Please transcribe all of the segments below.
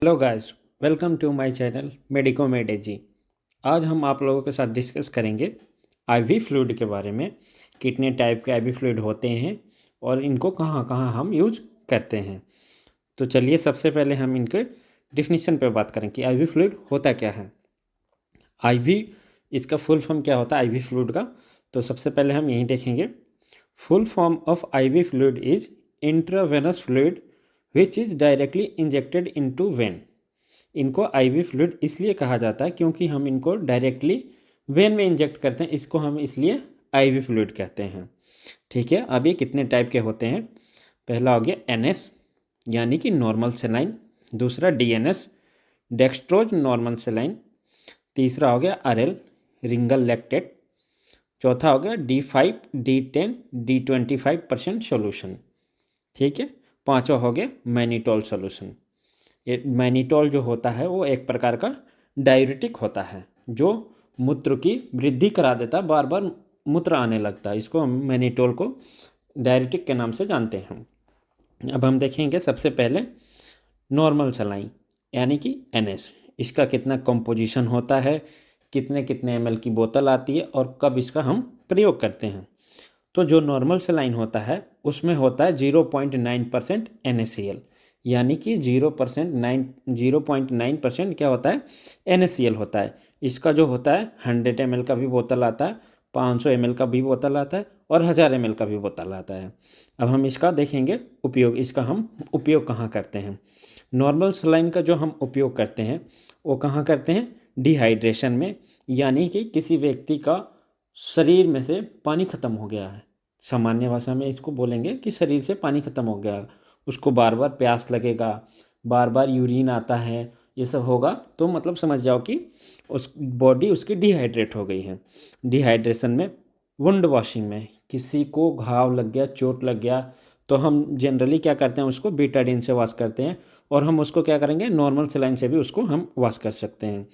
Hello guys, welcome to my channel medico मेडेजी। आज हम आप लोगों के साथ डिस्कस करेंगे आईवी फ्लूइड के बारे में। कितने टाइप के आईवी फ्लूइड होते हैं और इनको कहाँ कहाँ हम यूज करते हैं। तो चलिए सबसे पहले हम इनके डिफिनीशन पे बात करें कि आईवी फ्लूइड होता क्या है। आईवी, इसका फुल फॉर्म क्या होता है आईवी फ्लूइड का। तो सबसे पहले हम यही देखेंगे। Full form of IV fluid is intravenous fluid which is directly injected into when. इनको आईवी फ्लूइड इसलिए कहा जाता है क्योंकि हम इनको डायरेक्टली वेन में इंजेक्ट करते हैं, इसको हम इसलिए आईवी फ्लूइड कहते हैं। ठीक है, अब ये कितने टाइप के होते हैं। पहला हो गया एनएस यानी कि नॉर्मल सेलाइन। दूसरा डीएनएस डेक्सट्रोज नॉर्मल सेलाइन। तीसरा हो गया आरएल रिंगल लैक्टेट। चौथा हो गया D5 D10 D25% सोल्यूशन। ठीक है, पांचवा हो गया मैनिटोल सोल्यूशन। ये मैनिटोल जो होता है वो एक प्रकार का डाययूरेटिक होता है जो मूत्र की वृद्धि करा देता है, बार बार मूत्र आने लगता है। इसको हम मैनिटोल को डाययूरेटिक के नाम से जानते हैं। अब हम देखेंगे सबसे पहले नॉर्मल सलाइन यानी कि एनएस। इसका कितना कंपोजिशन होता है, कितने कितने एमएल की बोतल आती है और कब इसका हम प्रयोग करते हैं। तो जो नॉर्मल सलाइन होता है उसमें होता है 0.9% NaCl, यानी कि 0.9% क्या होता है NaCl होता है। इसका जो होता है 100 ml का भी बोतल आता है, 500 ml का भी बोतल आता है और 1000 ml का भी बोतल आता है। अब हम इसका देखेंगे उपयोग। इसका हम उपयोग कहाँ करते हैं। नॉर्मल सलाइन का जो हम उपयोग करते हैं वो कहाँ करते हैं, डिहाइड्रेशन में। यानी कि किसी व्यक्ति का शरीर में से पानी खत्म हो गया है, सामान्य भाषा में इसको बोलेंगे कि शरीर से पानी खत्म हो गया, उसको बार बार प्यास लगेगा, बार बार यूरिन आता है, ये सब होगा तो मतलब समझ जाओ कि उस बॉडी उसकी डिहाइड्रेट हो गई है। डिहाइड्रेशन में, वुंड वॉशिंग में, किसी को घाव लग गया, चोट लग गया तो हम जनरली क्या करते हैं, उसको बीटाडीन से वॉश करते हैं। और हम उसको क्या करेंगे, नॉर्मल सलाइन से भी उसको हम वॉश कर सकते हैं।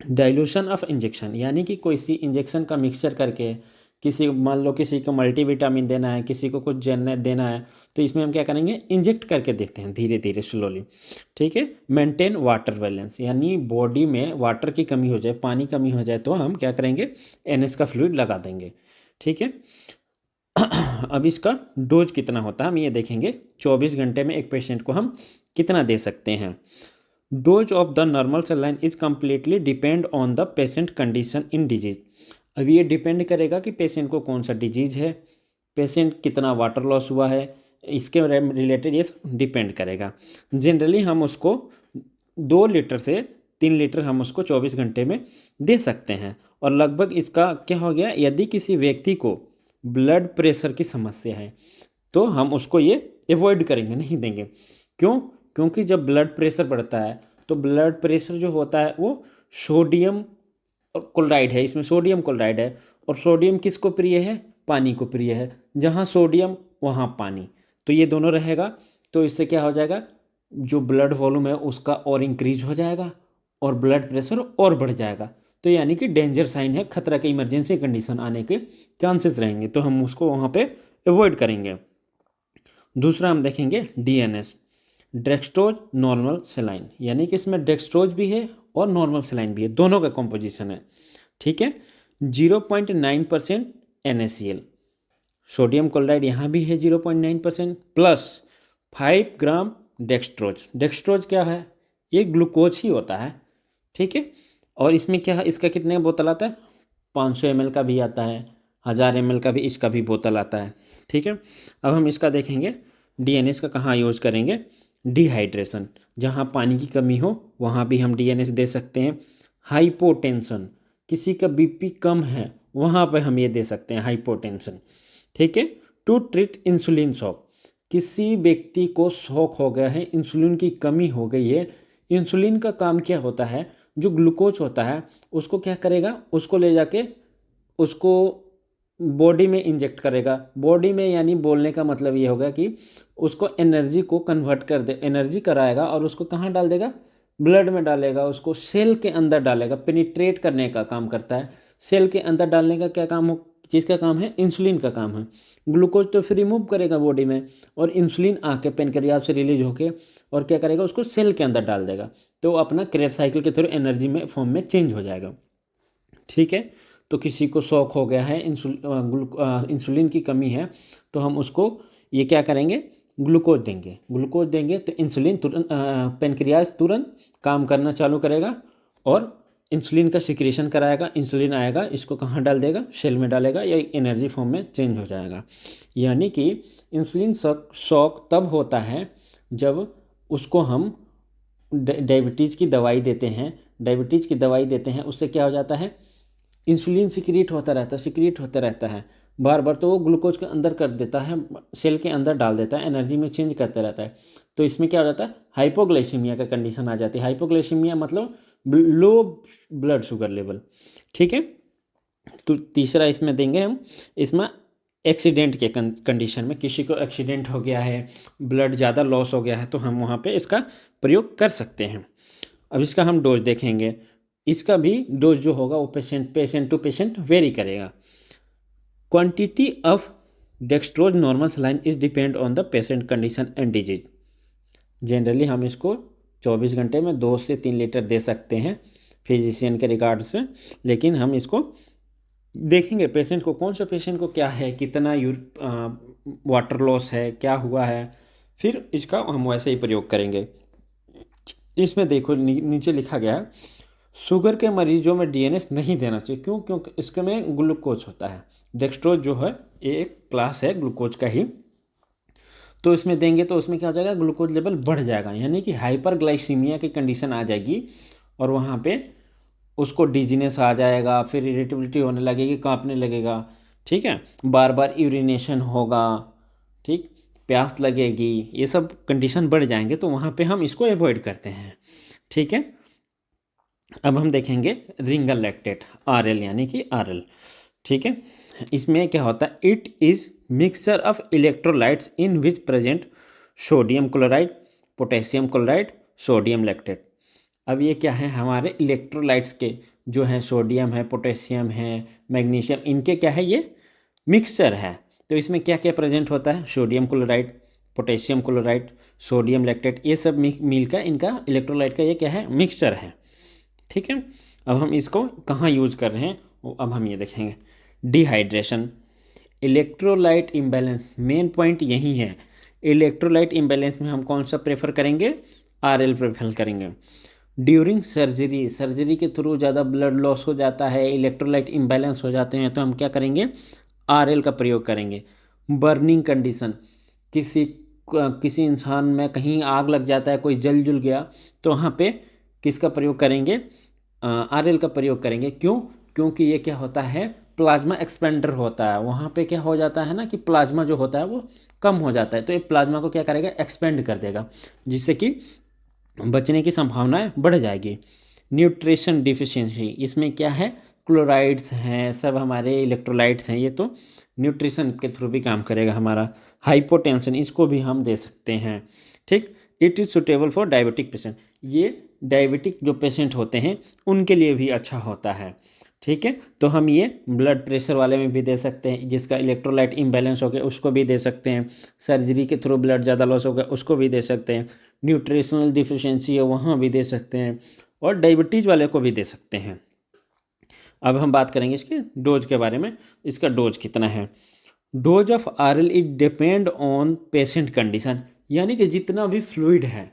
डाइल्यूशन ऑफ इंजेक्शन यानी कि कोई सी इंजेक्शन का मिक्सचर करके, किसी मान लो किसी को मल्टीविटामिन देना है, किसी को कुछ देना है, तो इसमें हम क्या करेंगे, इंजेक्ट करके देते हैं धीरे धीरे स्लोली। ठीक है, मेंटेन वाटर बैलेंस यानी बॉडी में वाटर की कमी हो जाए, पानी कमी हो जाए तो हम क्या करेंगे, एनएस का फ्लूइड लगा देंगे। ठीक है, अब इसका डोज कितना होता है हम ये देखेंगे। 24 घंटे में एक पेशेंट को हम कितना दे सकते हैं। Dose of the normal saline is completely depend on the patient condition in disease. अब ये डिपेंड करेगा कि पेशेंट को कौन सा डिजीज है, पेशेंट कितना वाटर लॉस हुआ है, इसके रिलेटेड ये डिपेंड करेगा। जनरली हम उसको 2 लीटर से 3 लीटर हम उसको 24 घंटे में दे सकते हैं। और लगभग इसका क्या हो गया, यदि किसी व्यक्ति को ब्लड प्रेशर की समस्या है तो हम उसको ये अवॉइड करेंगे, नहीं देंगे। क्यों? क्योंकि जब ब्लड प्रेशर बढ़ता है तो ब्लड प्रेशर जो होता है वो सोडियम क्लोराइड है, इसमें सोडियम क्लोराइड है। और सोडियम किसको प्रिय है, पानी को प्रिय है। जहाँ सोडियम वहाँ पानी, तो ये दोनों रहेगा तो इससे क्या हो जाएगा, जो ब्लड वॉल्यूम है उसका और इंक्रीज हो जाएगा और ब्लड प्रेशर और बढ़ जाएगा। तो यानी कि डेंजर साइन है, खतरा के इमरजेंसी कंडीशन आने के चांसेस रहेंगे, तो हम उसको वहाँ पे अवॉइड करेंगे। दूसरा हम देखेंगे डीएनएस, डेक्सट्रोज नॉर्मल सेलाइन, यानी कि इसमें डेक्सट्रोज भी है और नॉर्मल सेलाइन भी है, दोनों का कॉम्पोजिशन है। ठीक है, 0.9% NaCl, सोडियम क्लोराइड यहाँ भी है 0.9% प्लस 5 ग्राम डेक्सट्रोज। डेक्सट्रोज क्या है, ये ग्लूकोज ही होता है। ठीक है, और इसमें क्या है, इसका कितने बोतल आता है, 500 ml का भी आता है, 1000 ml का भी इसका भी बोतल आता है। ठीक है, अब हम इसका देखेंगे डीएनएस का कहाँ यूज करेंगे। डिहाइड्रेशन, जहाँ पानी की कमी हो वहाँ भी हम डीएनएस दे सकते हैं। हाइपोटेंशन, किसी का बीपी कम है वहाँ पे हम ये दे सकते हैं हाइपोटेंशन। ठीक है, टू ट्रीट इंसुलिन शॉक, किसी व्यक्ति को शॉक हो गया है, इंसुलिन की कमी हो गई है। इंसुलिन का काम क्या होता है, जो ग्लूकोज होता है उसको क्या करेगा, उसको ले जाके उसको बॉडी में इंजेक्ट करेगा। बॉडी में यानी बोलने का मतलब ये होगा कि उसको एनर्जी को कन्वर्ट कर दे, एनर्जी कराएगा और उसको कहाँ डाल देगा, ब्लड में डालेगा, उसको सेल के अंदर डालेगा। पेनिट्रेट करने का काम करता है, सेल के अंदर डालने का क्या काम किसका काम है? इंसुलिन का काम है। ग्लूकोज तो फिर रिमूव करेगा बॉडी में, और इंसुलिन आके पेनक्रियास से रिलीज होके और क्या करेगा? उसको सेल के अंदर डाल देगा, तो वो अपना क्रेब्स साइकिल के थ्रू एनर्जी में फॉर्म में चेंज हो जाएगा। ठीक है, तो किसी को शौक हो गया है, इंसुलिन की कमी है, तो हम उसको ये क्या करेंगे? ग्लूकोज देंगे। ग्लूकोज देंगे तो इंसुलिन तुरंत, पेनक्रियाज तुरंत काम करना चालू करेगा और इंसुलिन का सिक्रेशन कराएगा। इंसुलिन आएगा, इसको कहाँ डाल देगा? सेल में डालेगा, या एनर्जी फॉर्म में चेंज हो जाएगा। यानी कि इंसुलिन शॉक तब होता है जब उसको हम डायबिटीज़ की दवाई देते हैं। डायबिटीज़ की दवाई देते हैं, उससे क्या हो जाता है? इंसुलिन सिक्रीट होता रहता है बार बार, तो वो ग्लूकोज के अंदर कर देता है, सेल के अंदर डाल देता है, एनर्जी में चेंज करता रहता है। तो इसमें क्या हो जाता है? हाइपोग्लाइसीमिया का कंडीशन आ जाती है। हाइपोग्लाइसीमिया मतलब लो ब्लड शुगर लेवल। ठीक है, तो तीसरा इसमें देंगे हम, इसमें एक्सीडेंट के कंडीशन में, किसी को एक्सीडेंट हो गया है, ब्लड ज़्यादा लॉस हो गया है, तो हम वहाँ पे इसका प्रयोग कर सकते हैं। अब इसका हम डोज देखेंगे। इसका भी डोज जो होगा वो पेशेंट टू पेशेंट वेरी करेगा। Quantity of dextrose normal saline is depend on the patient condition and disease. Generally हम इसको 24 घंटे में 2 से 3 लीटर दे सकते हैं फिजिशियन के रिकॉर्ड से, लेकिन हम इसको देखेंगे पेशेंट को, कौन सा पेशेंट को क्या है, कितना वाटर लॉस है, क्या हुआ है, फिर इसका हम वैसे ही प्रयोग करेंगे। इसमें देखो नीचे लिखा गया है, शुगर के मरीजों में डीएनएस नहीं देना चाहिए। क्यों? क्योंकि इसके में ग्लूकोज होता है। डेक्सट्रोज जो है ये एक क्लास है ग्लूकोज का ही, तो इसमें देंगे तो उसमें क्या हो जाएगा? ग्लूकोज लेवल बढ़ जाएगा, यानी कि हाइपरग्लाइसीमिया की कंडीशन आ जाएगी, और वहाँ पे उसको डिजीनेस आ जाएगा, फिर इरिटेबिलिटी होने लगेगी, कांपने लगेगा। ठीक है, बार बार यूरिनेशन होगा, ठीक, प्यास लगेगी, ये सब कंडीशन बढ़ जाएंगे, तो वहाँ पे हम इसको अवॉइड करते हैं। ठीक है, अब हम देखेंगे रिंगल लैक्टेट, आरएल यानी कि आरएल। ठीक है, इसमें क्या होता है? It is mixture of electrolytes in which present sodium chloride, potassium chloride, sodium lactate. अब ये क्या है? हमारे इलेक्ट्रोलाइट्स के जो हैं, सोडियम है, पोटेशियम है, मैग्नीशियम, इनके क्या है? ये मिक्सचर है। तो इसमें क्या क्या प्रेजेंट होता है? Sodium chloride, potassium chloride, sodium lactate, ये सब मिल का इनका इलेक्ट्रोलाइट का ये क्या है? मिक्सचर है। ठीक है, अब हम इसको कहाँ यूज कर रहे हैं अब हम ये देखेंगे। Dehydration, electrolyte imbalance, main point यही है। इलेक्ट्रोलाइट इम्बैलेंस में हम कौन सा प्रेफर करेंगे? आरएल प्रेफर करेंगे। ड्यूरिंग सर्जरी के थ्रू ज़्यादा ब्लड लॉस हो जाता है, इलेक्ट्रोलाइट इम्बैलेंस हो जाते हैं, तो हम क्या करेंगे? आरएल का प्रयोग करेंगे। बर्निंग कंडीशन, किसी इंसान में कहीं आग लग जाता है, कोई जल जुल गया, तो वहाँ पे किसका प्रयोग करेंगे? आरएल का प्रयोग करेंगे। क्यों? क्योंकि ये क्या होता है? प्लाज्मा एक्सपेंडर होता है। वहाँ पे क्या हो जाता है ना कि प्लाज्मा जो होता है वो कम हो जाता है, तो ये प्लाज्मा को क्या करेगा? एक्सपेंड कर देगा, जिससे कि बचने की संभावनाएं बढ़ जाएगी। न्यूट्रिशन डिफिशिएंसी, इसमें क्या है? क्लोराइड्स हैं, सब हमारे इलेक्ट्रोलाइट्स हैं, ये तो न्यूट्रिशन के थ्रू भी काम करेगा हमारा। हाइपोटेंशन, इसको भी हम दे सकते हैं। ठीक, it is suitable for diabetic patient, ये डायबिटिक जो पेशेंट होते हैं उनके लिए भी अच्छा होता है। ठीक है, तो हम ये ब्लड प्रेशर वाले में भी दे सकते हैं, जिसका इलेक्ट्रोलाइट इम्बैलेंस हो गया उसको भी दे सकते हैं। सर्जरी के थ्रू ब्लड ज़्यादा लॉस हो गया उसको भी दे सकते हैं। न्यूट्रिशनल डिफिशिएंसी है वहाँ भी दे सकते हैं, और डायबिटीज़ वाले को भी दे सकते हैं। अब हम बात करेंगे इसके डोज के बारे में। इसका डोज कितना है? Dose of RL it depend on patient condition, यानी कि जितना भी फ्लूइड है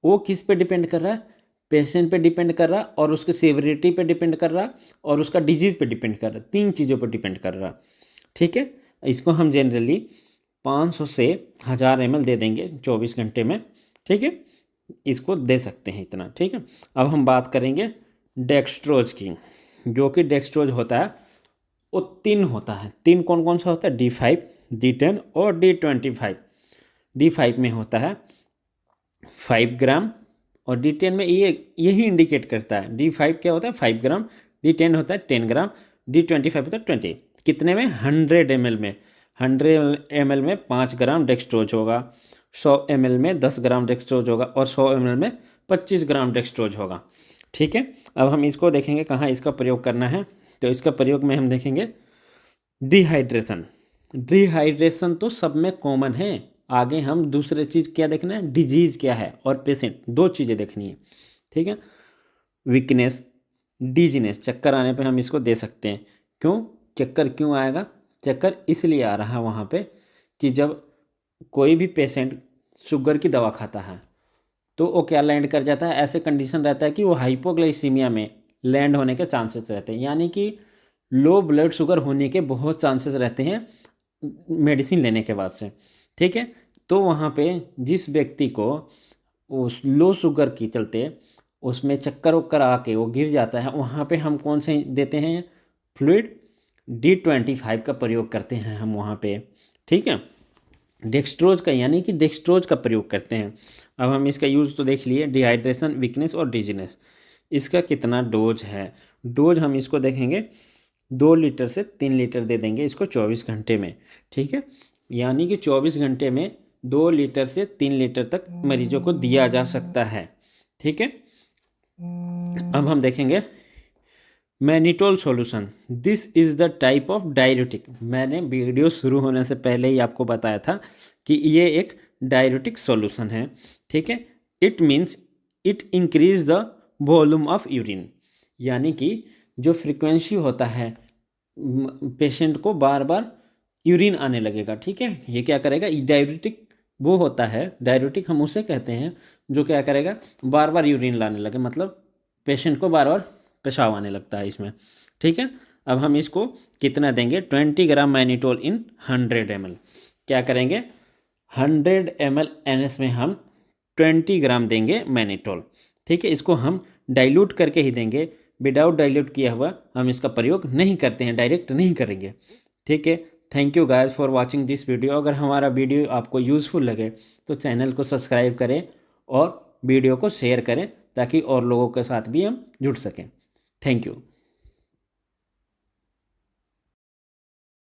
वो किस पे डिपेंड कर रहा है? पेशेंट पे डिपेंड कर रहा, और उसके सेवरिटी पे डिपेंड कर रहा, और उसका डिजीज़ पे डिपेंड कर रहा, 3 चीज़ों पर डिपेंड कर रहा। ठीक है, इसको हम जनरली 500 से 1000 ml दे देंगे 24 घंटे में। ठीक है, इसको दे सकते हैं इतना। ठीक है, अब हम बात करेंगे डेक्सट्रोज की। जो कि डेक्सट्रोज होता है वो 3 होता है। 3 कौन कौन सा होता है? D5, D10 और D25। D5 में होता है 5 ग्राम, और D10 में यही इंडिकेट करता है। D5 क्या होता है? 5 ग्राम, D10 होता है 10 ग्राम, D25 होता है 20। कितने में? 100 ml में। 100 ml में 5 ग्राम डेक्सट्रोज होगा, 100 ml में 10 ग्राम डेक्सट्रोज होगा, और 100 ml में 25 ग्राम डेक्सट्रोज होगा। ठीक है, अब हम इसको देखेंगे कहाँ इसका प्रयोग करना है। तो इसका प्रयोग में हम देखेंगे डिहाइड्रेशन, डिहाइड्रेशन तो सब में कॉमन है। आगे हम दूसरे चीज़ क्या देखना है, डिजीज़ क्या है और पेशेंट, दो चीज़ें देखनी है, ठीक है। वीकनेस, डिजीनेस, चक्कर आने पे हम इसको दे सकते हैं। क्यों चक्कर क्यों आएगा, चक्कर इसलिए आ रहा है वहाँ पे कि जब कोई भी पेशेंट शुगर की दवा खाता है तो वो क्या लैंड कर जाता है, ऐसे कंडीशन रहता है कि वो हाइपोग्लाइसीमिया में लैंड होने के चांसेस रहते हैं, यानी कि लो ब्लड शुगर होने के बहुत चांसेस रहते हैं मेडिसिन लेने के बाद से, ठीक है। तो वहाँ पे जिस व्यक्ति को उस लो शुगर के चलते उसमें चक्कर वक्कर आके वो गिर जाता है, वहाँ पे हम कौन से देते हैं, फ्लूइड D25 का प्रयोग करते हैं हम वहाँ पे, ठीक है। डेक्सट्रोज का, यानी कि डेक्सट्रोज का प्रयोग करते हैं। अब हम इसका यूज़ तो देख लिए, डिहाइड्रेशन, वीकनेस और डिजीनेस। इसका कितना डोज है, डोज हम इसको देखेंगे 2 लीटर से 3 लीटर दे देंगे इसको 24 घंटे में, ठीक है। यानी कि 24 घंटे में 2 लीटर से 3 लीटर तक मरीजों को दिया जा सकता है, ठीक है। अब हम देखेंगे mannitol solution, this is the type of diuretic. मैंने वीडियो शुरू होने से पहले ही आपको बताया था कि ये एक डायरेटिक सॉल्यूशन है, ठीक है। It means it increase the volume of urine, यानी कि जो फ्रीक्वेंसी होता है पेशेंट को बार बार यूरिन आने लगेगा, ठीक है। ये क्या करेगा, डायरेटिक वो होता है, डायरेटिक हम उसे कहते हैं जो क्या करेगा, बार बार यूरिन लाने लगे, मतलब पेशेंट को बार बार पेशाब आने लगता है इसमें, ठीक है। अब हम इसको कितना देंगे, 20 ग्राम मैनिटोल इन 100 ml। क्या करेंगे, 100 ml NS में हम 20 ग्राम देंगे मैनिटोल, ठीक है। इसको हम डाइल्यूट करके ही देंगे, विदाउट डाइल्यूट किया हुआ हम इसका प्रयोग नहीं करते हैं, डायरेक्ट नहीं करेंगे, ठीक है। Thank you guys for watching this video. अगर हमारा वीडियो आपको यूज़फुल लगे तो चैनल को सब्सक्राइब करें और वीडियो को शेयर करें ताकि और लोगों के साथ भी हम जुड़ सकें। Thank you.